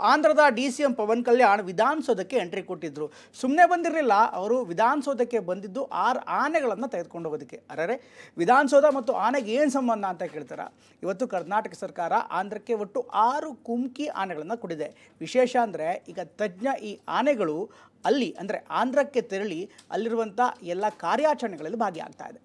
ಆಂಧ್ರದ ಡಿ.ಸಿ.ಎಂ ಪವನ್ ಕಲ್ಯಾಣ್ ವಿಧಾನಸೌಧಕ್ಕೆ ಎಂಟ್ರಿ ಕೊಟ್ಟಿದ್ರು. ಸುಮ್ಮನೆ ಬಂದಿರಲಿಲ್ಲ, ಅವರು ವಿಧಾನಸೌಧಕ್ಕೆ ಬಂದಿದ್ದು 6 ಆನೆಗಳನ್ನು ತೆಗೆದುಕೊಂಡು ಹೋಗೋದಕ್ಕೆ. ಅರೆ, ವಿಧಾನಸೌಧ ಮತ್ತು ಆನೆಗೆ ಏನು ಸಂಬಂಧ ಅಂತ ಕೇಳ್ತಾರ. ಇವತ್ತು ಕರ್ನಾಟಕ ಸರ್ಕಾರ ಆಂಧ್ರಕ್ಕೆ ಒಟ್ಟು 6 ಕುಮ್ಕಿ ಆನೆಗಳನ್ನು ಕೊಟ್ಟಿದೆ. ವಿಶೇಷ ಅಂದರೆ ಈಗ ತಜ್ಞ ಈ ಆನೆಗಳು ಅಲ್ಲಿ ಅಂದರೆ ಆಂಧ್ರಕ್ಕೆ ತೆರಳಿ ಅಲ್ಲಿರುವಂಥ ಎಲ್ಲ ಕಾರ್ಯಾಚರಣೆಗಳಲ್ಲಿ ಭಾಗಿಯಾಗ್ತಾ ಇದೆ.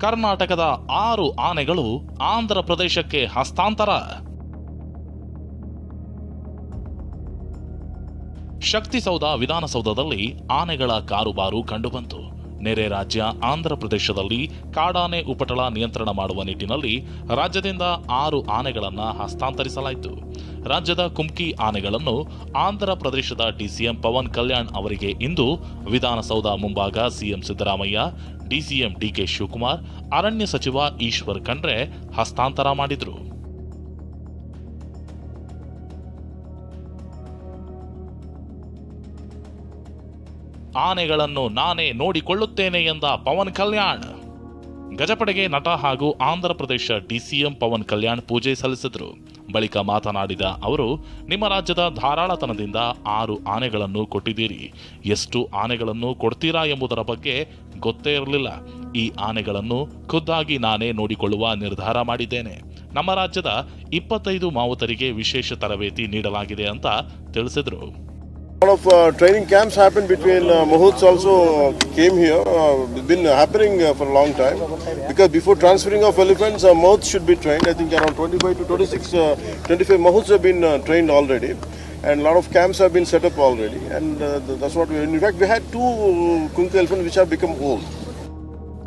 ಕರ್ನಾಟಕದ 6 ಆನೆಗಳು ಆಂಧ್ರ ಪ್ರದೇಶಕ್ಕೆ ಹಸ್ತಾಂತರ. ಶಕ್ತಿಸೌಧ ವಿಧಾನಸೌಧದಲ್ಲಿ ಆನೆಗಳ ಕಾರುಬಾರು ಕಂಡುಬಂತು. ನೆರೆ ರಾಜ್ಯ ಆಂಧ್ರ ಪ್ರದೇಶದಲ್ಲಿ ಕಾಡಾನೆ ಉಪಟಳ ನಿಯಂತ್ರಣ ಮಾಡುವ ನಿಟ್ಟಿನಲ್ಲಿ ರಾಜ್ಯದಿಂದ 6 ಆನೆಗಳನ್ನು ಹಸ್ತಾಂತರಿಸಲಾಯಿತು. ರಾಜ್ಯದ ಕುಮ್ಕಿ ಆನೆಗಳನ್ನು ಆಂಧ್ರ ಪ್ರದೇಶದ ಡಿ.ಸಿ.ಎಂ ಪವನ್ ಕಲ್ಯಾಣ್ ಅವರಿಗೆ ಇಂದು ವಿಧಾನಸೌಧ ಮುಂಭಾಗ CM Siddaramaiah, DCM DK Shivakumar, ಅರಣ್ಯ ಸಚಿವ ಈಶ್ವರ್ ಖಂಡ್ರೆ ಹಸ್ತಾಂತರ ಮಾಡಿದರು. ಆನೆಗಳನ್ನು ನಾನೇ ನೋಡಿಕೊಳ್ಳುತ್ತೇನೆ ಎಂದ ಪವನ್ ಕಲ್ಯಾಣ್. ಗಜಪಡೆಗೆ ನಟ ಹಾಗೂ ಆಂಧ್ರ ಪ್ರದೇಶ ಡಿಸಿಎಂ ಪವನ್ ಕಲ್ಯಾಣ್ ಪೂಜೆ ಸಲ್ಲಿಸಿದರು. ಬಳಿಕ ಮಾತನಾಡಿದ ಅವರು, ನಿಮ್ಮ ರಾಜ್ಯದ ಧಾರಾಳತನದಿಂದ 6 ಆನೆಗಳನ್ನು ಕೊಟ್ಟಿದ್ದೀರಿ. ಎಷ್ಟು ಆನೆಗಳನ್ನು ಕೊಡ್ತೀರಾ ಎಂಬುದರ ಬಗ್ಗೆ ಗೊತ್ತೇ ಇರಲಿಲ್ಲ. ಈ ಆನೆಗಳನ್ನು ಖುದ್ದಾಗಿ ನಾನೇ ನೋಡಿಕೊಳ್ಳುವ ನಿರ್ಧಾರ ಮಾಡಿದ್ದೇನೆ. ನಮ್ಮ ರಾಜ್ಯದ 25 ಮಾವುತರಿಗೆ ವಿಶೇಷ ತರಬೇತಿ ನೀಡಲಾಗಿದೆ ಅಂತ ತಿಳಿಸಿದರು. A lot of training camps happened between Mahoots also came here. It's been happening for a long time because before transferring of elephants, Mahoots should be trained. I think around 25 to 25 Mahoots have been trained already, and a lot of camps have been set up already. And that's what in fact we had 2 Kumki elephants which have become old.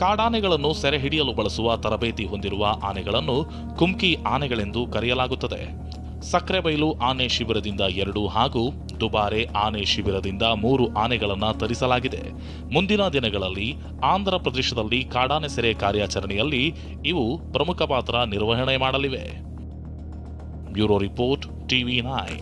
ಕಾಡಾನೆಗಳನ್ನು ಸೆರೆ ಹಿಡಿಯಲು ಬಳಸುವ ತರಬೇತಿ ಹೊಂದಿರುವ ಆನೆಗಳನ್ನು ಕುಮ್ಕಿ ಆನೆಗಳೆಂದು ಕರೆಯಲಾಗುತ್ತದೆ. ಸಕ್ರೆಬೈಲು ಆನೆ ಶಿಬಿರದಿಂದ 2 ಹಾಗೂ ದುಬಾರೆ ಆನೆ ಶಿಬಿರದಿಂದ 3 ಆನೆಗಳನ್ನು ತರಿಸಲಾಗಿದೆ. ಮುಂದಿನ ದಿನಗಳಲ್ಲಿ ಆಂಧ್ರ ಪ್ರದೇಶದಲ್ಲಿ ಕಾಡಾನೆ ಸೆರೆ ಕಾರ್ಯಾಚರಣೆಯಲ್ಲಿ ಇವು ಪ್ರಮುಖ ಪಾತ್ರ ನಿರ್ವಹಣೆ ಮಾಡಲಿವೆ. Bureau report, TV9.